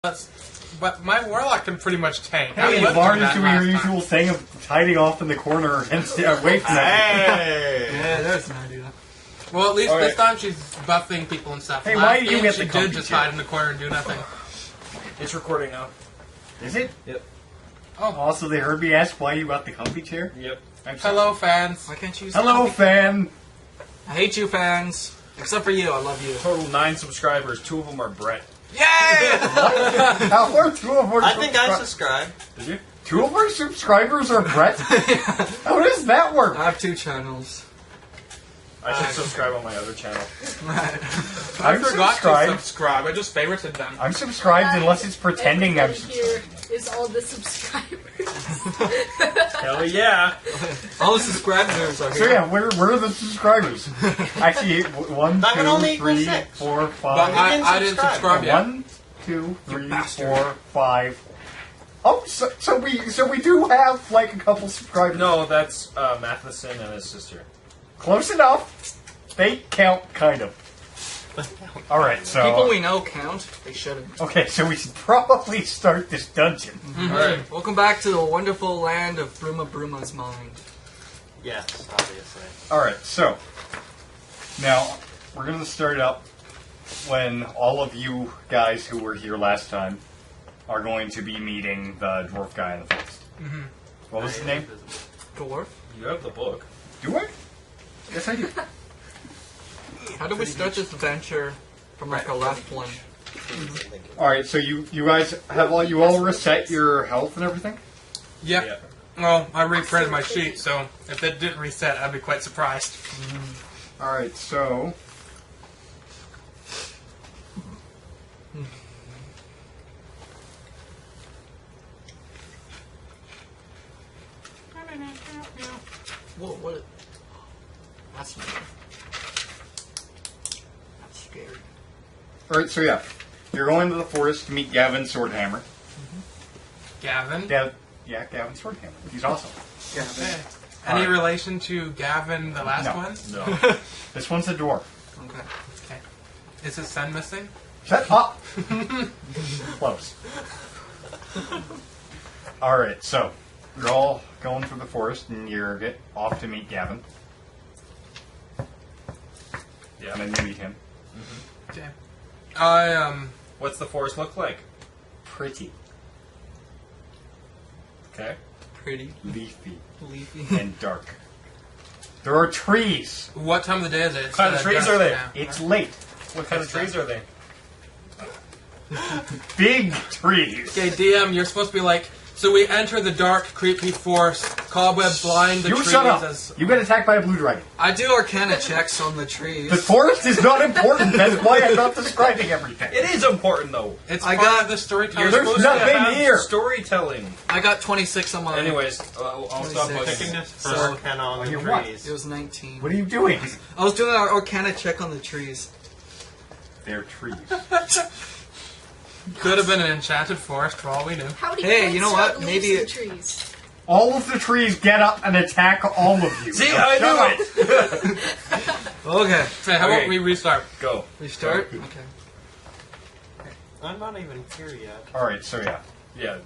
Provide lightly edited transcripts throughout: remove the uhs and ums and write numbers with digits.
But my warlock can pretty much tank. Hey, Varn is doing your usual thing of hiding off in the corner and away from Hey! Yeah, there's an idea. Well, at least this time she's buffing people and stuff. Hey, Last why do you game get she the did comfy just chair? hide in the corner and do nothing. It's recording now. Is it? Yep. Oh, Also, they heard me ask why you got the comfy chair. Yep. I'm sorry. hello, fans. Why can't you use Hello, the fan. I hate you, fans. Except for you, I love you. Total 9 subscribers. 2 of them are Brett. Yay! How are 2 of our I think I subscribe. Did you? 2 of our subscribers are Brett? How does that work? I have 2 channels. I should subscribe on my other channel. I forgot subscribed. to subscribe. I just favorited them. I'm subscribed unless it's pretending I'm Here subscribed. is all the subscribers. Hell yeah! All the subscribers are So here. yeah, where are the subscribers? Actually, 1, That would only 2, equal 3, 6. 4, But 5. I didn't subscribe yet. 1, 2, 3, bastard. 4, 5. Oh, so we do have like a couple subscribers. No, that's Matheson and his sister. Close enough. They count, kind of. Alright, so... People we know count. They shouldn't. Okay, so we should probably start this dungeon. Alright. Welcome back to the wonderful land of Bruma Burma's mind. Yes, obviously. Alright, so... Now, we're going to start up when all of you guys who were here last time are going to be meeting the dwarf guy in the forest. What was his name? Dwarf? You have the book. Do I? Yes, I do. How do we start this adventure from like a left one? Alright, so you guys have you all reset your health and everything? Yep. Yeah. Well, I reprinted my sheet, so if it didn't reset, I'd be quite surprised. Alright, so... Whoa, what? That's scary. Alright, so yeah. You're going to the forest to meet Gavin Swordhammer. Gavin? Gavin Swordhammer. He's awesome. Okay. Any relation to Gavin, the last No. one? No. This one's a dwarf. Okay. Okay. Is his son missing? Shut up! Close. Alright, so you're all going through the forest and you're off to meet Gavin. Yeah. And then you meet him. Okay. What's the forest look like? Pretty. Okay. Pretty Leafy. leafy. And dark. There are trees! What time of the day is it? It's, What kind of trees are they? now. It's late. What kind of trees are they? Big trees! Okay, DM, you're supposed to be like, so we enter the dark, creepy forest, cobwebs blind the You trees shut up! as... You get attacked by a blue dragon. I do Arcana checks on the trees. The forest is not important. That's why I'm not describing everything. It is important though. It's I part got- of the storytelling. You're There's supposed nothing to have here. storytelling. I got 26 on my. Anyways, I'll stop 26. looking. For So- Arcana on the you're what? trees. It was 19. What are you doing? I was doing an Arcana check on the trees. They're trees. Could have been an enchanted forest for all we knew. How do Hey, you know what? the Maybe leaves it- in the trees? All of the trees get up and attack all of you. See, Now I shut up. knew it. Okay. Okay, how about Okay. we restart? Go. Restart? Okay. I'm not even here yet. Alright, so yeah. Yeah.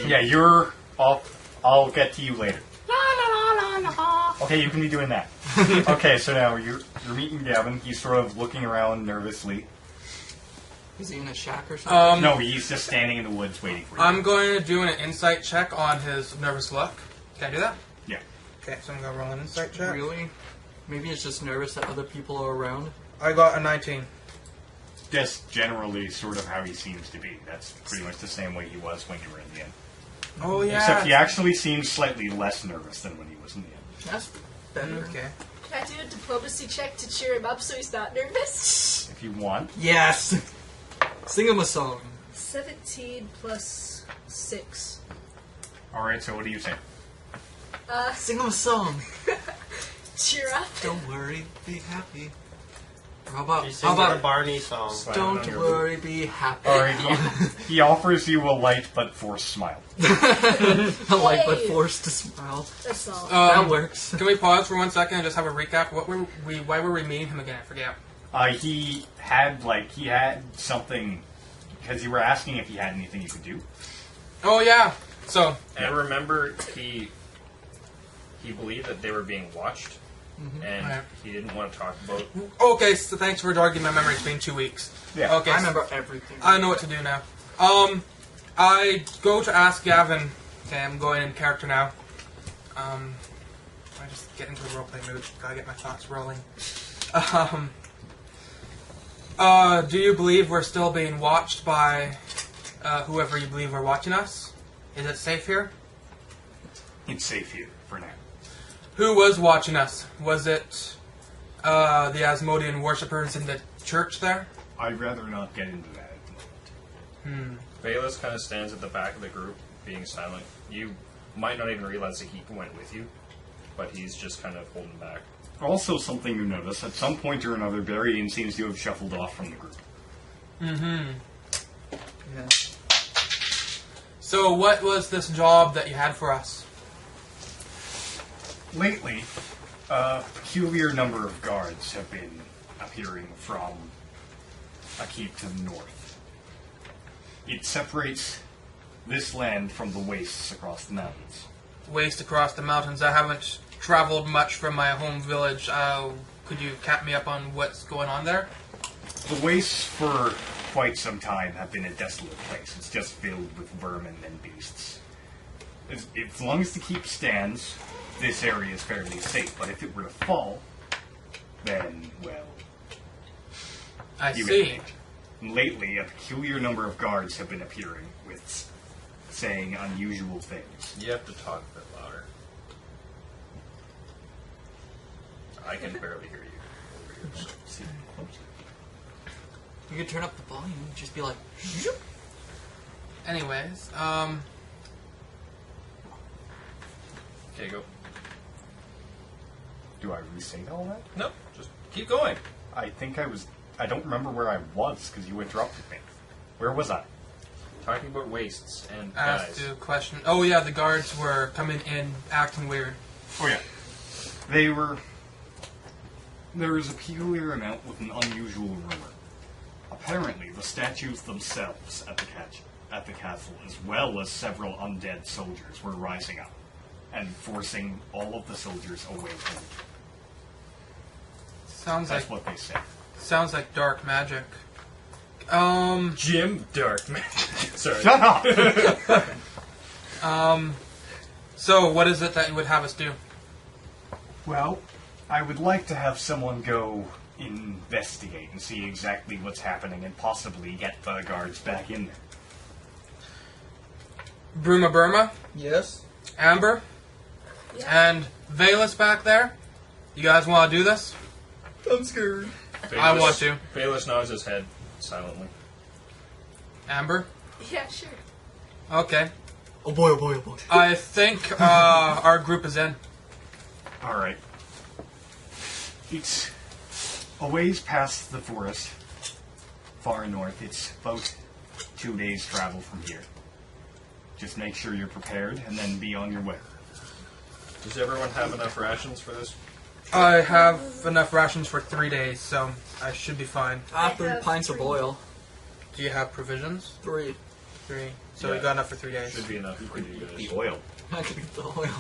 Yeah, you're off. I'll get to you later. Okay, you can be doing that. Okay, so now you're meeting Gavin. He's sort of looking around nervously. Is he in a shack or something? No, he's just standing in the woods waiting for you. I'm going to do an insight check on his nervous look. Can I do that? Yeah. Okay, so I'm going to roll an insight check. Really? Maybe it's just nervous that other people are around. I got a 19. Just generally sort of how he seems to be. That's pretty much the same way he was when you were in the end. Oh, yeah. Except he actually seems slightly less nervous than when he was in the end. That's better. Okay. Can I do a diplomacy check to cheer him up so he's not nervous? If you want. Yes! Sing him a song. 17 plus 6. Alright, so what do you say? Sing him a song. Cheer up. Don't worry, be happy. Or how about, You sing how the about Barney song. don't worry, be happy. Alright, he offers you a light but forced smile. A light but Yay. forced to smile. That's all. That works. Can we pause for 1 second and just have a recap? Why were we meeting him again? I forget. He had something because you were asking if he had anything you could do. Oh yeah. So And remember, he believed that they were being watched, and Right. he didn't want to talk about. okay. So thanks for jogging my memory. It's been 2 weeks. Yeah. Okay. I remember everything. I know what to do now. I go to ask Gavin. Okay, I'm going in character now. I just get into the roleplay mood. Gotta get my thoughts rolling. Do you believe we're still being watched by whoever you believe are watching us? Is it safe here? It's safe here for now. Who was watching us? Was it the Asmodean worshippers in the church there? I'd rather not get into that at the moment. Vaelis kind of stands at the back of the group, being silent. You might not even realize that he went with you, but he's just kind of holding back. Also, something you notice, at some point or another, Berrien seems to have shuffled off from the group. Yeah. So what was this job that you had for us? Lately, a peculiar number of guards have been appearing from a keep to the north. It separates this land from the wastes across the mountains. Waste across the mountains. I haven't traveled much from my home village. Could you cap me up on what's going on there? The wastes for quite some time have been a desolate place. It's just filled with vermin and beasts. As long as the keep stands, this area is fairly safe, but if it were to fall, then, well, I you see. get it. Lately, a peculiar number of guards have been appearing with saying unusual things. You have to talk a bit louder. I can barely hear you over here. See, closer. You could turn up the volume and just be like, Anyways, Okay, go. Do I re-say all that? No, just keep going. I don't remember where I was because you interrupted me. Where was I? Talking about wastes and asked guys. you a question. Oh yeah, the guards were coming in acting weird. Oh yeah. There is a peculiar amount with an unusual rumor. Apparently, the statues themselves at the castle, as well as several undead soldiers, were rising up and forcing all of the soldiers away from it. That's what they say. Sounds like dark magic. Jim Darkman. Sorry. Shut up! So what is it that you would have us do? Well, I would like to have someone go investigate and see exactly what's happening and possibly get the guards back in there. Bruma Burma, yes. Amber, and Vaelis back there. You guys want to do this? I'm scared. I want to. Vaelis nods his head silently. Amber? Yeah, sure. Okay. Oh boy, oh boy, oh boy. I think our group is in. Alright. It's a ways past the forest, far north. It's about 2 days' travel from here. Just make sure you're prepared and then be on your way. Does everyone have enough rations for this? I have enough rations for 3 days, so I should be fine. Ah, I 3 have pints of 3. oil. Do you have provisions? 3. 3. So Yeah. we got enough for 3 days. Should be enough for you guys. The oil. I could eat the oil.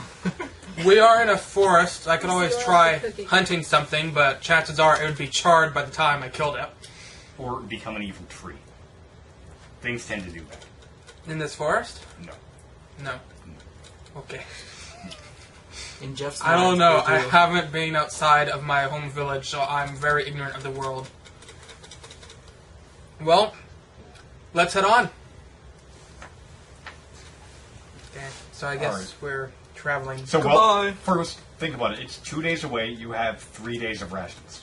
We are in a forest. I could always Zero try for cooking. hunting something, but chances are it would be charred by the time I killed it. Or become an evil tree. Things tend to do that. In this forest? No. No. Okay. In Jeff's I don't mind, know. they I do. haven't been outside of my home village, so I'm very ignorant of the world. Well, let's head on. Okay, so I guess Alright. we're traveling. So, Goodbye. well, first, think about it. It's 2 days away. You have 3 days of rations.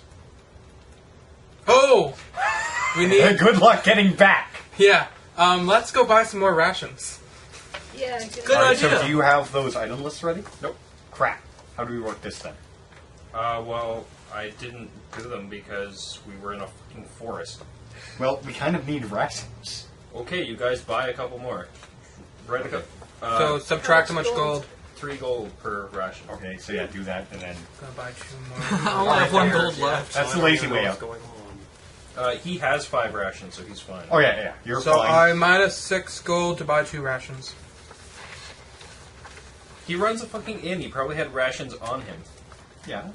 Oh! We need... Good luck getting back! Yeah. Let's go buy some more rations. Yeah, Good Alright, idea. so do you have those item lists ready? Nope. Crap. How do we work this then? Well, I didn't do them because we were in a fucking forest. Well, we kind of need rations. Okay, you guys buy a couple more. Right a couple. So subtract how much gold. 3 gold per ration. Okay, so yeah, do that, and then... Gonna buy 2 more. I only have 1 gold left. That's the lazy way out. Going on. He has 5 rations, so he's fine. Oh yeah. You're So fine. I minus 6 gold to buy 2 rations. He runs a fucking inn. He probably had rations on him. Yeah.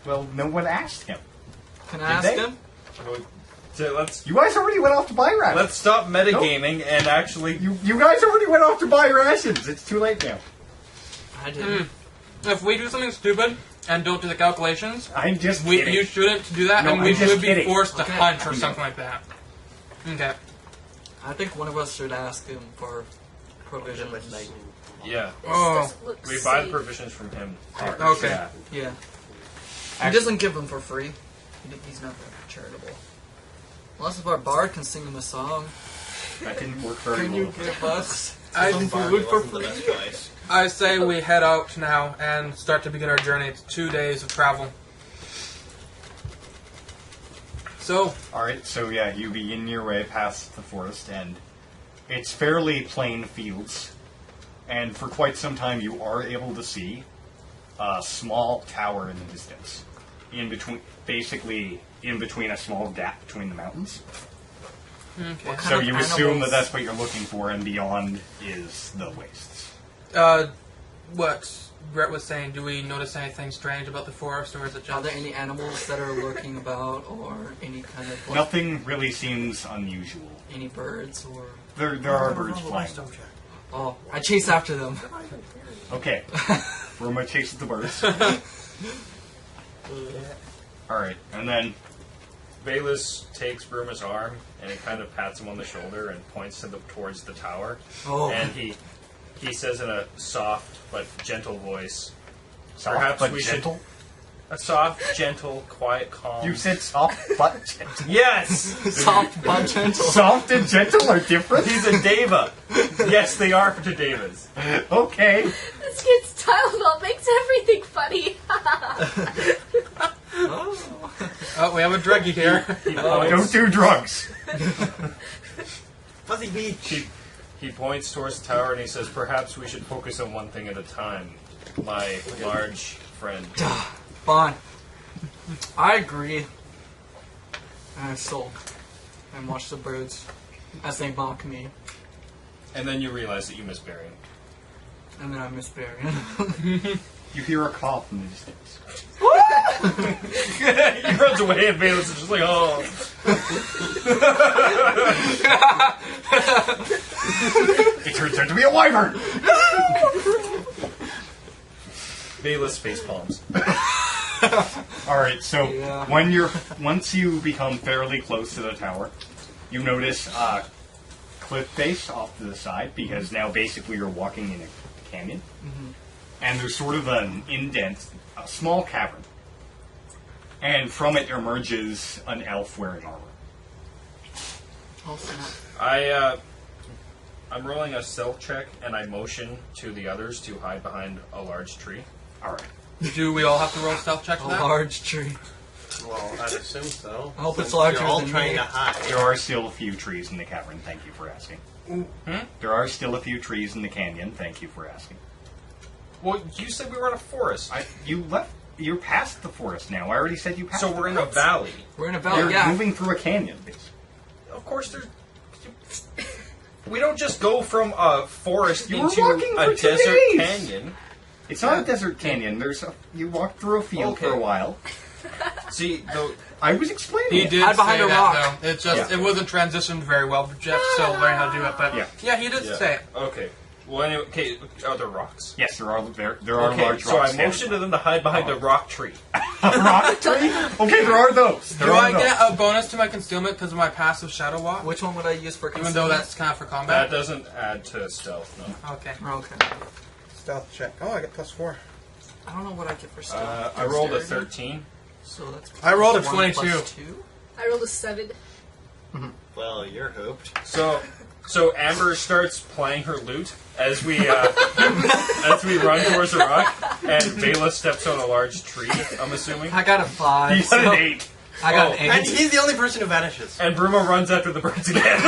Well, no one asked him. Can I ask they? him? So let's You guys already went off to buy rations. stop metagaming and actually. You guys already went off to buy rations. It's too late now. I didn't. If we do something stupid and don't do the calculations, I'm just kidding. you shouldn't do that, No, and I'm we just should be kidding. forced to Okay. hunt or I know. something like that. Okay. I think one of us should ask him for provisions. Yeah. This Oh. doesn't look We buy the safe. provisions from him. Okay. Yeah. Yeah. He Actually- doesn't give them for free. He's not very charitable. Unless if our bard can sing him a song. That didn't work very Can well. you give us I- some Barbie food for wasn't the free? best choice. I say we head out now and start to begin our journey. It's 2 days of travel. So, Alright, so yeah, you begin your way past the forest, and it's fairly plain fields. And for quite some time, you are able to see a small tower in the distance. Basically in between a small gap between the mountains. okay. Kind So of you assume that animals- that's what you're looking for, and beyond is the wastes. What Brett was saying, do we notice anything strange about the forest, or is it Are just... there any animals that are lurking about, or any kind of like, Nothing really seems unusual. any birds, or There are birds flying. oh, I chase after them. Okay. Bruma chases the birds. Alright, and then Vaelis takes Bruma's arm and he kind of pats him on the shoulder and points towards the tower. Oh, And he says in a soft but gentle voice, soft Perhaps but we should- gentle. a soft, gentle, quiet, calm. You said soft but gentle. Yes! soft but gentle. Soft and gentle are different? He's a Deva. Yes, they are for Devas. Okay. This kid's Tylenol makes everything funny. Oh, we have a druggie here. Don't do drugs. Fuzzy beach. He points towards the tower and he says, perhaps we should focus on one thing at a time, my large friend. Fine. I agree. And I sulk and watch the birds as they mock me, And then you realize that you miss Berrien. and then I miss Berrien. You hear a cough in the distance. He runs away and Vaelis is just like, oh. It turns out to be a wyvern! Vaelis face palms. Alright, so Yeah. once you become fairly close to the tower, you notice a cliff face off to the side, because now basically you're walking in a canyon. And there's sort of an indent, a small cavern. And from it emerges an elf wearing armor. Oh, snap. I'm rolling a stealth check and I motion to the others to hide behind a large tree. Alright. Do we all have to roll stealth check A for that? large tree. Well, I'd assume so. I hope it's Since larger You're all than trying me. to hide. There are still a few trees in the cavern, thank you for asking. There are still a few trees in the canyon, thank you for asking. Well, you said we were in a forest. You're past the forest now. I already said you passed So the we're in a forest. valley. We're in a valley, You're yeah. moving through a canyon, basically. Of course, there's. We don't just go from a forest You were into walking a for 2 desert days. canyon. It's not a desert canyon. You walk through a field for Okay. a while. See, I was explaining He it. did Hide say behind a that, rock. though. It just Yeah. it wasn't transitioned very well. Jeff's still learning how to do it, but Yeah. he did Yeah. say it. Okay. Well, anyway, okay. Are there rocks? Yes, there are Okay, large so rocks. I motioned to them to hide behind a rock tree. a rock tree? Okay, there are those. There Do are I those. get a bonus to my concealment because of my passive Shadow Walk? Which one would I use for Even concealment? though that's kind of for That combat? doesn't add to stealth, no. Okay. Okay. Stealth check. Oh, I get +4. I don't know what I get for stealth. I rolled a Dexterity? 13. So that's I rolled a 1 22. plus 2? I rolled a 7. Well, you're hooped. So Amber starts playing her lute as we as we run towards the rock, and Vaelis steps on a large tree. I'm assuming, I got a 5. He's got so an 8. I got Oh. an 8. And he's the only person who vanishes. and Bruma runs after the birds again.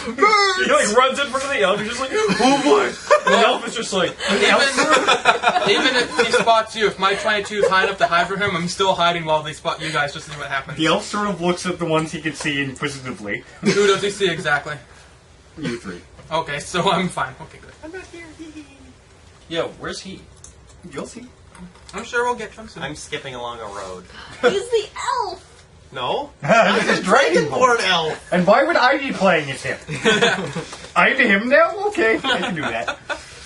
He like runs in front of the elk. He's just like, oh boy! The elf is just like, Even if he spots you, if my 22 is high enough to hide from him, I'm still hiding while they spot you guys just to see what happens. The elf sort of looks at the ones he can see inquisitively. Who does he see exactly? You three. Okay, so I'm fine. Okay, good. I'm not here. yeah, where's he? You'll see. I'm sure we'll get to him soon. I'm skipping along a road. He's the elf. No? This is Dragonborn. Dragonborn elf! And why would I be playing as him? I'm him now? Okay, I can do that.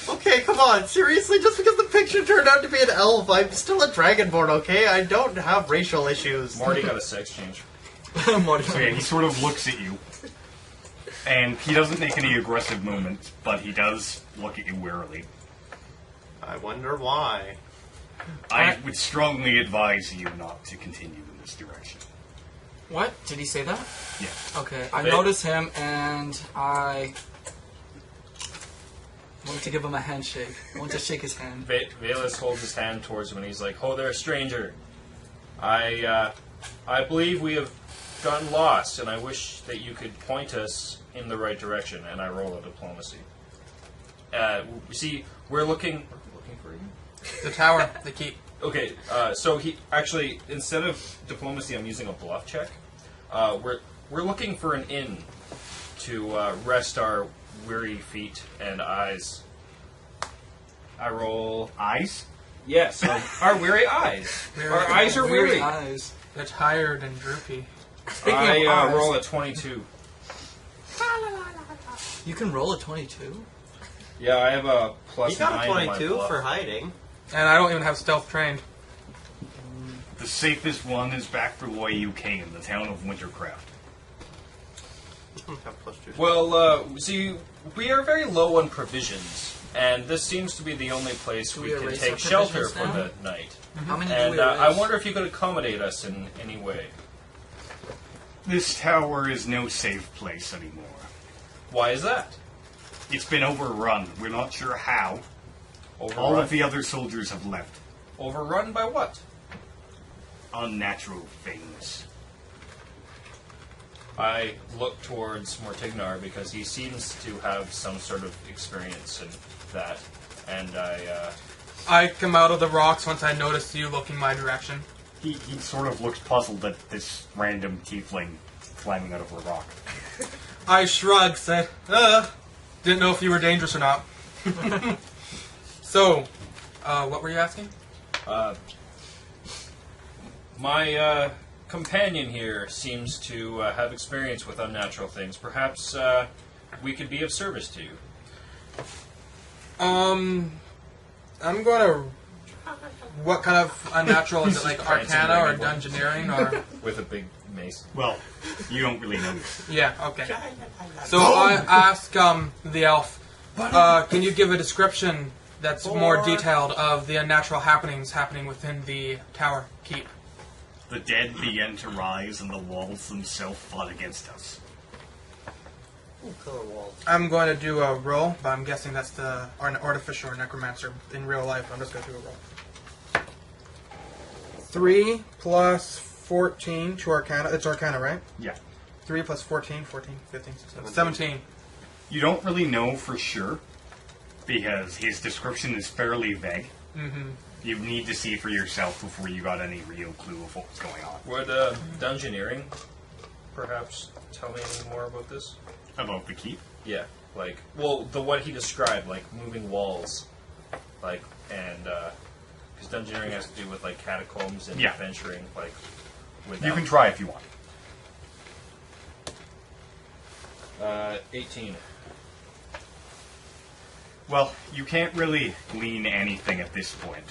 Okay, come on. Seriously, just because the picture turned out to be an elf, I'm still a Dragonborn, okay? I don't have racial issues. Morty got a sex change. Mortignar. So yeah, he sort of looks at you. And he doesn't make any aggressive movements, but he does look at you warily. I wonder why. I would strongly advise you not to continue in this direction. What? Did he say that? Yeah. Okay, I Wait. notice him and I want to give him a handshake. I want to shake his hand. Vaelis holds his hand towards him and he's like, "Oh there, stranger. I believe we have gotten lost, and I wish that you could point us in the right direction." And I roll a diplomacy. See, we're looking for you. The tower, the keep. Okay, so he actually, instead of diplomacy, I'm using a bluff check. We're looking for an inn to rest our weary feet and eyes. I roll. Eyes? Yes, our weary eyes. Our eyes are weary. Eyes. They're tired and droopy. Speaking I of eyes, roll a 22. You can roll a 22. Yeah, I have a plus You got 9 a to my 22 bluff. for hiding. And I don't even have stealth trained. The safest one is back the way you came, the town of Wintercraft. Have +2. Well, see, we are very low on provisions, and this seems to be the only place Do we we can erase take our shelter provisions for now? the night. How many do And we I erase? wonder if you could accommodate us in any way. This tower is no safe place anymore. Why is that? It's been overrun. We're not sure how. Overrun? All of the other soldiers have left. Overrun by what? Unnatural things. I look towards Mortignar because he seems to have some sort of experience in that, and I come out of the rocks once I notice you looking my direction. He sort of looks puzzled at this random tiefling climbing out of a rock. I shrugged, said, didn't know if you were dangerous or not. So, what were you asking? my companion here seems to have experience with unnatural things. Perhaps we could be of service to you. I'm gonna... What kind of unnatural? Is it like Fancy Arcana or Dragonborn. Dungeoneering or... With a big mace. Well, you don't really know this. Yeah, okay. So I ask the elf, can you give a description that's more detailed of the unnatural happenings happening within the tower keep? The dead began to rise, and the walls themselves fought against us. Color walls. I'm going to do a roll, but I'm guessing that's or an artificial or necromancer in real life. I'm just going to do a roll. 3 plus 14 to Arcana. It's Arcana, right? Yeah. 3 plus 14, 14, 15, 16, 17. You don't really know for sure, because his description is fairly vague. Mm-hmm. You need to see for yourself before you got any real clue of what's going on. Would Dungeoneering perhaps tell me any more about this? About the keep? Yeah, like, well, what he described, like moving walls, like, and because Dungeoneering has to do with like catacombs and Yeah. adventuring, like. Without, You can try if you want. 18. Well, you can't really glean anything at this point.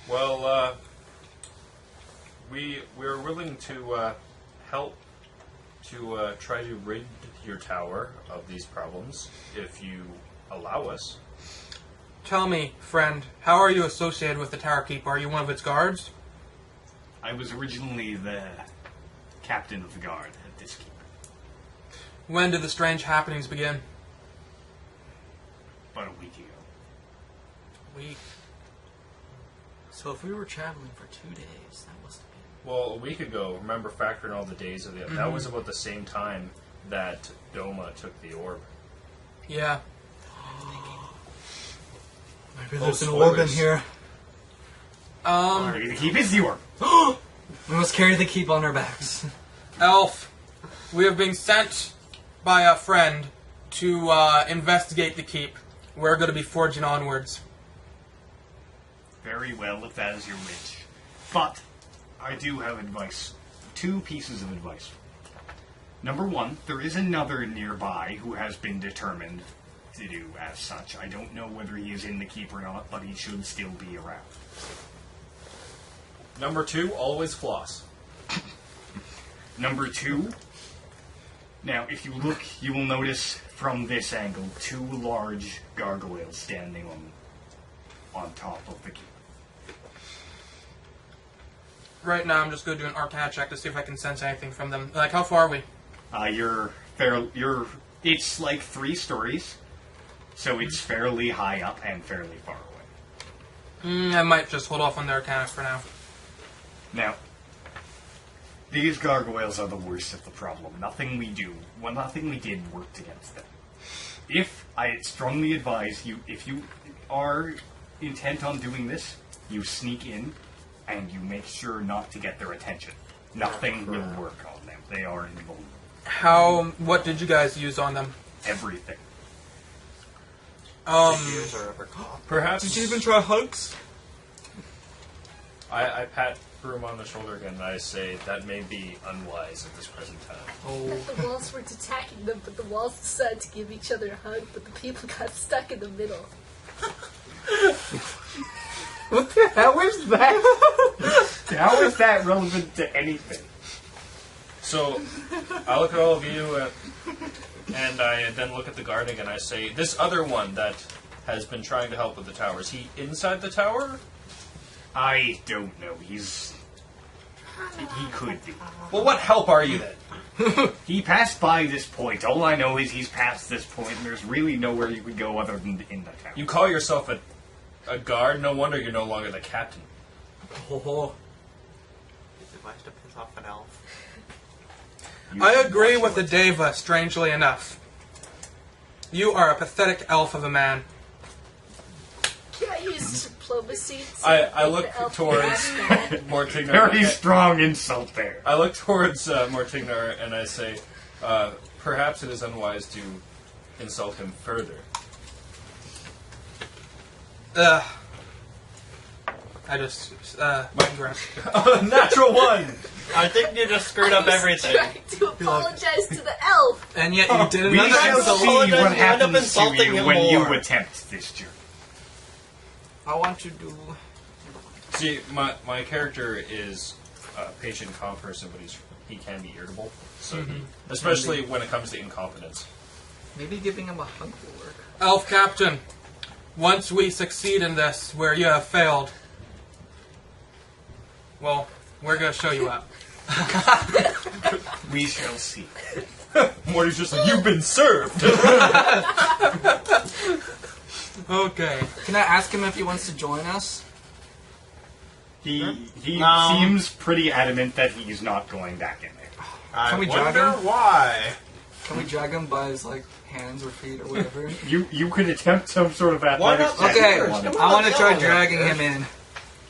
Well, we're willing to help to try to rid your tower of these problems if you allow us. Tell me, friend, how are you associated with the Tower Keep? Are you one of its guards? I was originally the captain of the guard at this keep. When did the strange happenings begin? About a week ago. Week. So if we were traveling for 2 days, that must have been Well, a week ago, remember factoring all the days of the... That was about the same time that Doma took the orb. Yeah. Maybe there's an orb in here. The keep is the orb. We must carry the keep on our backs. Elf, we have been sent by a friend to investigate the keep. We're going to be forging onwards. Very well, if that is your wish. But I do have advice. 2 pieces of advice. Number 1, there is another nearby who has been determined to do as such. I don't know whether he is in the keep or not, but he should still be around. Number 2, always floss. Number 2, now if you look, you will notice from this angle 2 large gargoyles standing on top of the keep. Right now, I'm just going to do an Arcana check to see if I can sense anything from them. Like, how far are we? It's like 3 stories, so it's fairly high up and fairly far away. I might just hold off on the Arcana for now. Now, these gargoyles are the worst of the problem. Nothing we did worked against them. I strongly advise you, if you are intent on doing this, you sneak in and you make sure not to get their attention. Nothing will work on them. They are invulnerable. What did you guys use on them? Everything. Perhaps... Did you even try hugs? I pat Bruma on the shoulder again and I say, that may be unwise at this present time. The walls weren't attacking them, but the walls decided to give each other a hug, but the people got stuck in the middle. What the hell is that? How is that relevant to anything? So, I look at all of you, and I then look at the guarding, and I say, this other one that has been trying to help with the tower, is he inside the tower? I don't know. He could be. Well, what help are you then? He passed by this point. All I know is he's past this point, and there's really nowhere you could go other than in the tower. You call yourself a guard? No wonder you're no longer the captain. Oh. Is it much to piss off an elf? I agree with the Deva, strangely enough. You are a pathetic elf of a man. Can I use diplomacy? I look towards Mortignar. Very strong insult there. I look towards Mortignar and I say, perhaps it is unwise to insult him further. I just, Natural 1! I think you just screwed up everything. Trying to apologize to the elf. And yet you did We another shall insult. see what You end up happens to insulting you him when you more. attempt this journey. I want to do... See, my character is a patient, calm person, but he can be irritable. So, especially when it comes to incompetence. Maybe giving him a hug will work. Elf Captain, once we succeed in this, where you have failed, well, we're going to show you up. We shall see. Morty's just like, you've been served! Okay. Can I ask him if he wants to join us? He seems pretty adamant that he's not going back in there. Can we drag wonder him? why. Can we drag him by his hands or feet or whatever? You could attempt some sort of Why athletics not? check. Okay, if you wanted. I want to try dragging him in.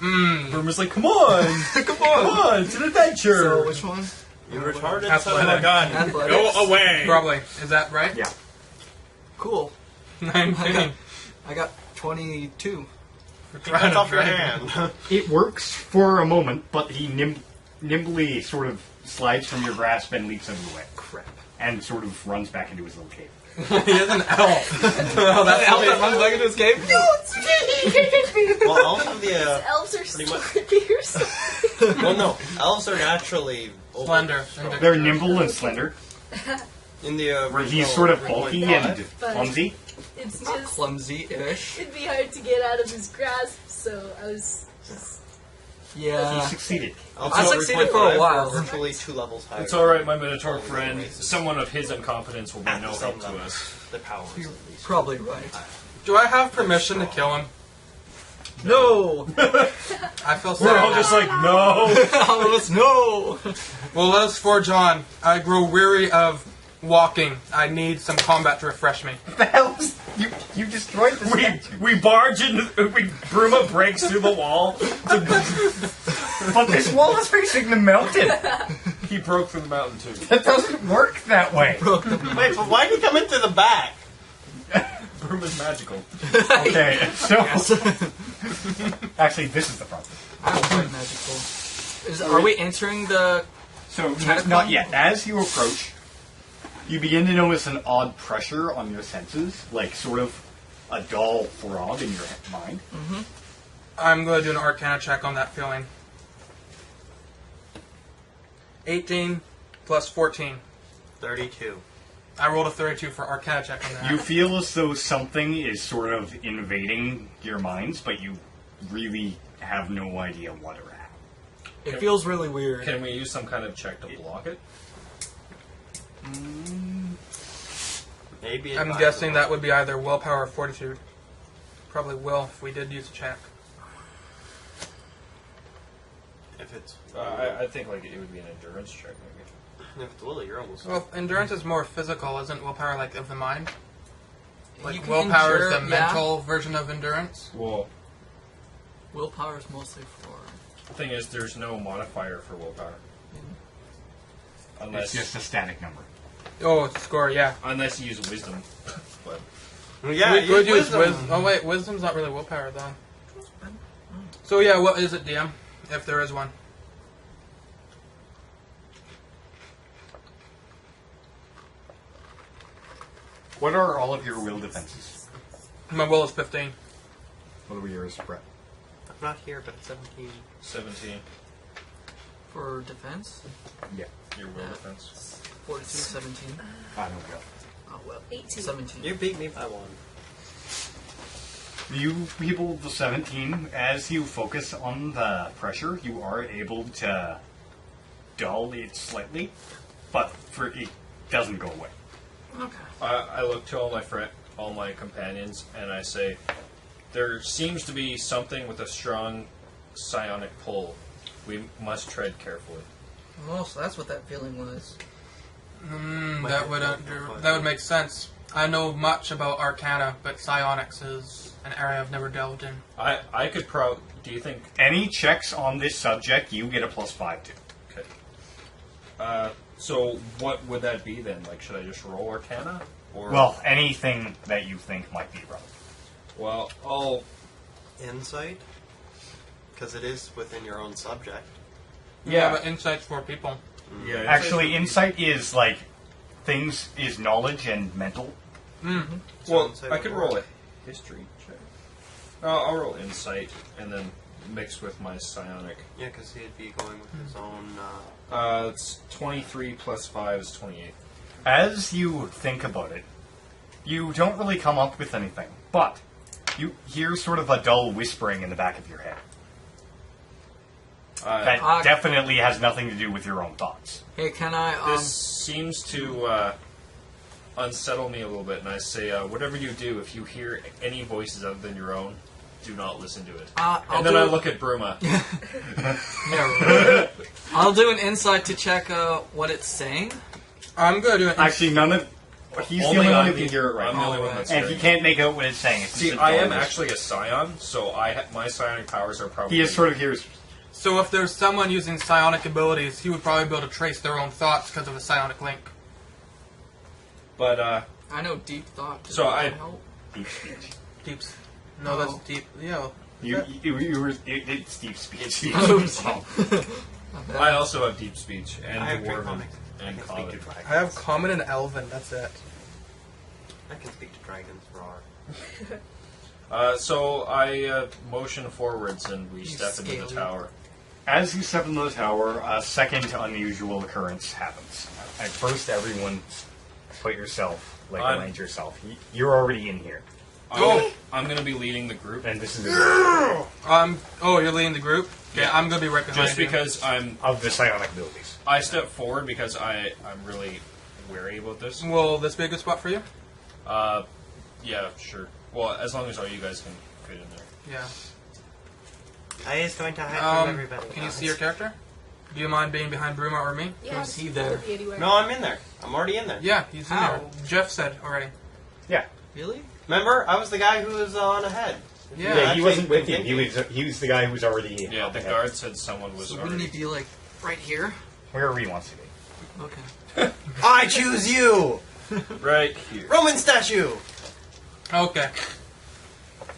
Bruma's like, come on! Come on! It's an adventure! So which one? You retarded Athletic. son of a gun. Athletics. Go away. Probably. Is that right? Yeah. Cool. 19. I got 22. Cut off your hand. It works for a moment, but he nimbly sort of slides from your grasp and leaps out of the way. Crap. And sort of runs back into his little cave. He is an elf. Well, that's Elf that runs back into his cave? Well, also the Elves are pretty much- slippery or something. well, no, elves are naturally slender. They're nimble and slender, in the where he's original sort of bulky and 3.5. clumsy. It's Not just, clumsy-ish. it'd be hard to get out of his grasp, so I was just... He Yeah. succeeded. Also, I succeeded for a 3.5 while. are virtually 2 levels higher. It's alright, my Minotaur friend. Someone of his incompetence will be no help to us. The powers, at You're least. probably right. Do I have permission to kill him? No! I feel We're all sad. just like, no! All of us, no! Well, let us forge on. I grow weary of walking. I need some combat to refresh me. What the hell is... You destroyed the statue. We barge in, Bruma breaks through the wall. But this wall is facing the mountain. He broke through the mountain too. That doesn't work that way. Wait, but why did he come into the back? Bruma's magical. Okay, so... Actually, this is the front. I'm quite magical. Are we entering the... So, Catacomb? not yet. As you approach, you begin to notice an odd pressure on your senses, like sort of a dull throb in your mind. I'm going to do an Arcana check on that feeling. 18 plus 14. 32. I rolled a 32 for Arcana check on that. You feel as though something is sort of invading your minds, but you really have no idea what or how. It feels really weird. Can we use some kind of check to block it? Maybe. I'm guessing that would be either willpower or fortitude. Probably will if we did use a check. If it's I think like it would be an endurance check maybe. if it's Willie, you're almost. Well, endurance is more physical, isn't willpower like of the mind? You Like can willpower is endure- the yeah. mental version of endurance. Well, Willpower is mostly for... the thing is, there's no modifier for willpower. It's just a static number. Oh, score, yeah. Unless you use wisdom. But Yeah, we could use wisdom. wisdom. Oh wait, wisdom's not really willpower though. So yeah, what is it, DM? If there is one. What are all of your will defenses? My will is 15. What are yours, Brett? I'm not here, but 17. 17, For defense? Yeah. your will defense. 42, 17. I don't go. Oh, well. 18. 17. You beat me by 1. You people with the 17, as you focus on the pressure, you are able to dull it slightly, but it doesn't go away. Okay. I look to all my companions, and I say, there seems to be something with a strong psionic pull. We must tread carefully. Oh, so that's what that feeling was. That would make sense. I know much about Arcana, but psionics is an area I've never delved in. I could do you think... Any checks on this subject, you get a +5 to. Okay. So what would that be then? Like, should I just roll Arcana? Or Well, anything that you think might be relevant. well, I'll... Insight? Because it is within your own subject. Yeah, but insight's for people. Yeah, Actually, insight is like things is knowledge and mental. well, Insight I would could work. roll a history check. I'll roll insight and then mix with my psionic. Yeah, because he'd be going with his own. It's 23 plus 5 is 28. As you think about it, you don't really come up with anything, but you hear sort of a dull whispering in the back of your head. That definitely has nothing to do with your own thoughts. Hey, can I, This seems to unsettle me a little bit, and I say, whatever you do, if you hear any voices other than your own, do not listen to it. And then I look at Bruma. Yeah, I'll do an insight to check what it's saying. I'm going to do it. Actually, none of... He's the Only only one I'm who can hear it right I'm the now. only one that's And hearing he it. can't make out what it's saying. It's See, just a I am dull actually a scion, so my psionic powers are probably... He just sort of hears... So if there's someone using psionic abilities, he would probably be able to trace their own thoughts because of a psionic link. But, I know deep thought. So I- help. deep speech. Deeps. No, that's deep. Yeah. It's deep speech. I also have deep speech, and I have Dwarven, Draconic. I and can speak Common. to dragons. I have common and elven. That's it. I can speak to dragons, Rar. So I motion forwards, and we You step into the scaly. tower. As you step into the tower, a second unusual occurrence happens. At first, everyone put yourself, arrange yourself. You're already in here. I'm going to be leading the group, And this is Oh, you're leading the group? Yeah, I'm going to be right behind just you. because of the psionic abilities. I step forward because I'm really wary about this. Will this be a good spot for you? Yeah, sure. Well, as long as all you guys can fit in there. Yeah. I is going to hide from everybody. Can you see your character? Do you mind being behind Bruma or me? Yeah, Who's he there? be anywhere. No, I'm in there. I'm already in there. Yeah, he's in How? there. Jeff said already. Yeah. Really? Remember, I was the guy who was on ahead. Yeah. Yeah, he actually wasn't with you. thinking. He was the guy who was already. Yeah, the guard said someone was So wouldn't already... he be like right here? Wherever he wants to be. Okay. I choose you! Right here. Roman statue! Okay.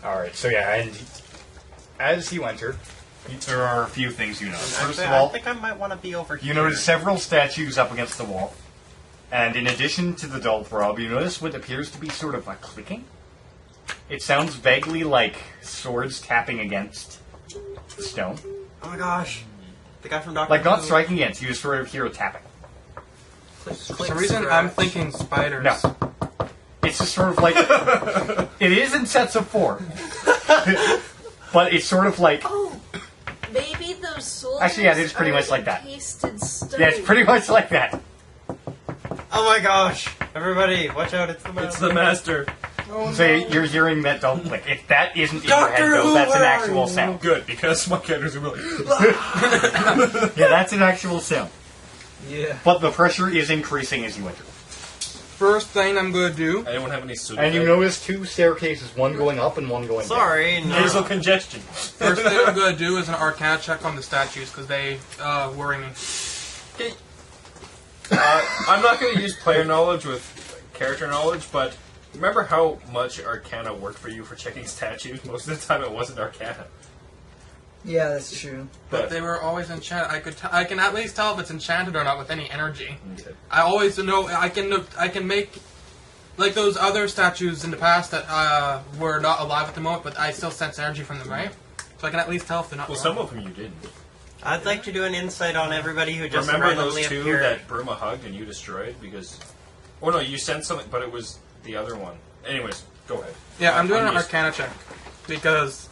All right. So yeah, and as you enter, there are a few things you notice. First of I all, think I might want to be over here. you notice several statues up against the wall, and in addition to the dull throb, you notice what appears to be sort of a clicking. It sounds vaguely like swords tapping against stone, Oh my gosh. The guy from Doctor like not Who. striking against. You just sort of hear a tapping. For some reason, I'm thinking spiders. No. It's just sort of like it is in sets of 4, but it's sort of like Oh, maybe those soldiers. Actually, yeah, it is pretty are much like that. encased in stone. yeah, it's pretty much like that. Oh my gosh. Everybody, watch out, it's the mouse. It's the master. So you're hearing that dull click. If that isn't in your Doctor head, though, Who, that's an where actual are you? sound. Good, because my characters are really... Yeah, that's an actual sound. Yeah. But the pressure is increasing as you enter. First thing I'm going to do. Anyone have any soup? And you notice 2 staircases, one going up and one going down. Sorry, no. Nasal congestion. First thing I'm going to do is an Arcana check on the statues because they worry me. I'm not going to use player knowledge with character knowledge, but remember how much Arcana worked for you for checking statues? Most of the time it wasn't Arcana. Yeah, that's true. But they were always enchanted. I can at least tell if it's enchanted or not with any energy. Okay. I always know. I can make like those other statues in the past that were not alive at the moment, but I still sense energy from them, right? So I can at least tell if they're not. Well, wrong. some of them you didn't. I'd like to do an insight on everybody who just Remember randomly those 2 appeared. that Bruma hugged and you destroyed? Because... Oh no, you sent something, but it was the other one. Anyways, go ahead. Yeah, I'm doing an used- Arcana check because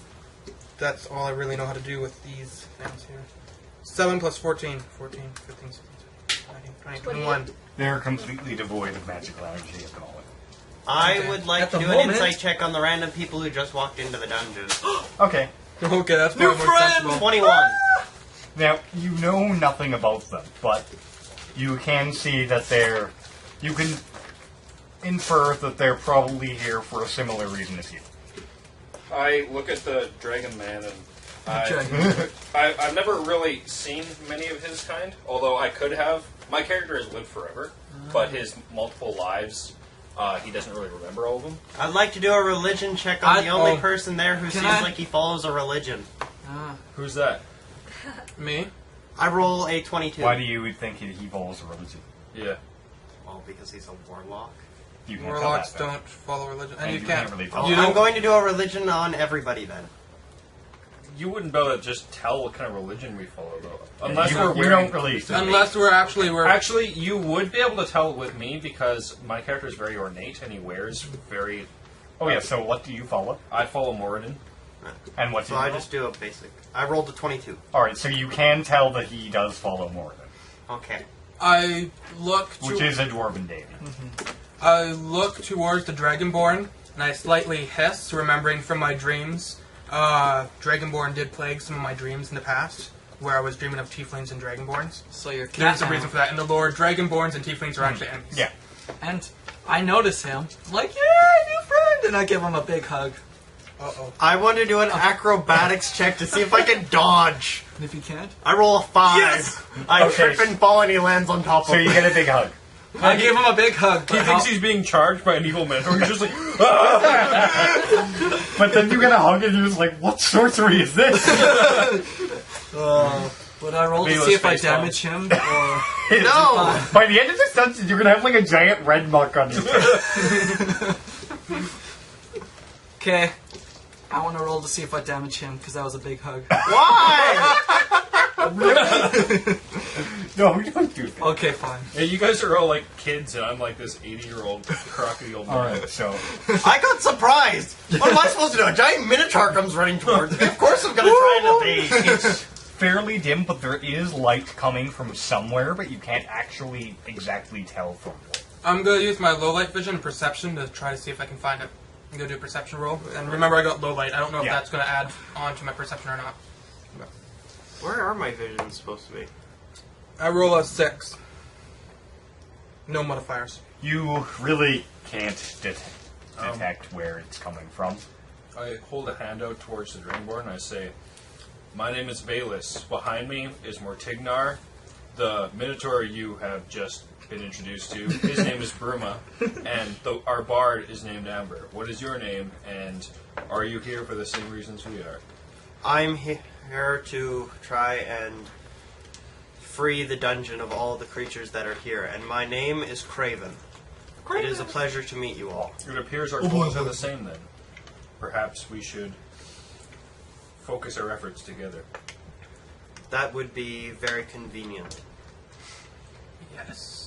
that's all I really know how to do with these things here. 7 plus 14. 14, 15, 16, 19, 20, 21. They're completely devoid of magical energy at the moment. I Okay. would like At to the do an moment- insight check on the random people who just walked into the dungeon. Okay. Okay, that's New probably more friend! sensible. 21. Now, you know nothing about them, but you can see that they're... You can infer that they're probably here for a similar reason as you. I look at the Dragon Man and Dragon. I've never really seen many of his kind, although I could have. My character has lived forever, but his multiple lives, he doesn't really remember all of them. I'd like to do a religion check on the only oh. person there who Can seems I- like he follows a religion. Who's that? Me? I roll a 22. Why do you think he follows a religion? Yeah. Well, because he's a warlock. You can't Warlocks tell that, don't follow religion, and And you you can't. can't really Oh, tell. You I'm don't. going to do a religion on everybody then. You wouldn't be able to just tell what kind of religion we follow, though. though. Unless you, we're you wearing... don't really... Unless we're Actually, you would be able to tell with me because my character is very ornate and he wears very... Oh yeah, so what do you follow? I follow Moradin. And what do So you I roll? just do a basic. I rolled a 22. Alright, so you can tell that he does follow Morgan, Okay. I look. which is a dwarven deity. I look towards the Dragonborn, and I slightly hiss, remembering from my dreams. Dragonborn did plague some of my dreams in the past, where I was dreaming of Tieflings and Dragonborns. So you're There's a reason for that. In the lore, Dragonborns and Tieflings are actually enemies. Yeah. And I notice him. I'm like, yeah, new friend! And I give him a big hug. Uh-oh. I want to do an acrobatics check to see if I can dodge. And if you can't, I roll a 5. Yes! I Okay. trip and fall and he lands on top So of you me. get a big hug. I give him a big hug. He thinks he's being charged by an evil Minotaur. He's just like, But then you get a hug and you're just like, what sorcery is this? Would I roll to Vaelis see if I face palm. damage him? Or No! By the end of this dungeon, you're gonna have like a giant red mark on your face. okay, I want to roll to see if I damage him because that was a big hug. Why? No, you don't do that. Okay, fine. yeah, you guys are all like kids, and I'm like this 80-year-old crocodile old man. Alright, so I got surprised. What am I supposed to do? A giant minotaur comes running towards me. Of course I'm going to try and evade. it's fairly dim, but there is light coming from somewhere, but you can't actually exactly tell from where. I'm going to use my low light vision and perception to try to see if I can find it. I'm going to do a perception roll. And remember, I got low light. I don't know if Yeah. that's going to add on to my perception or not. Where are my visions supposed to be? I roll a 6. No modifiers. You really can't detect where it's coming from. I hold a hand out towards the Dragonborn and I say, "My name is Vaelis. Behind me is Mortignar. The Minotaur you have just been introduced to. His name is Bruma, and our bard is named Amber. What is your name, and are you here for the same reasons we are?" I'm here to try and free the dungeon of all the creatures that are here, and my name is Kraven. It is a pleasure to meet you all. It appears our goals are the same then. Perhaps we should focus our efforts together. That would be very convenient. Yes.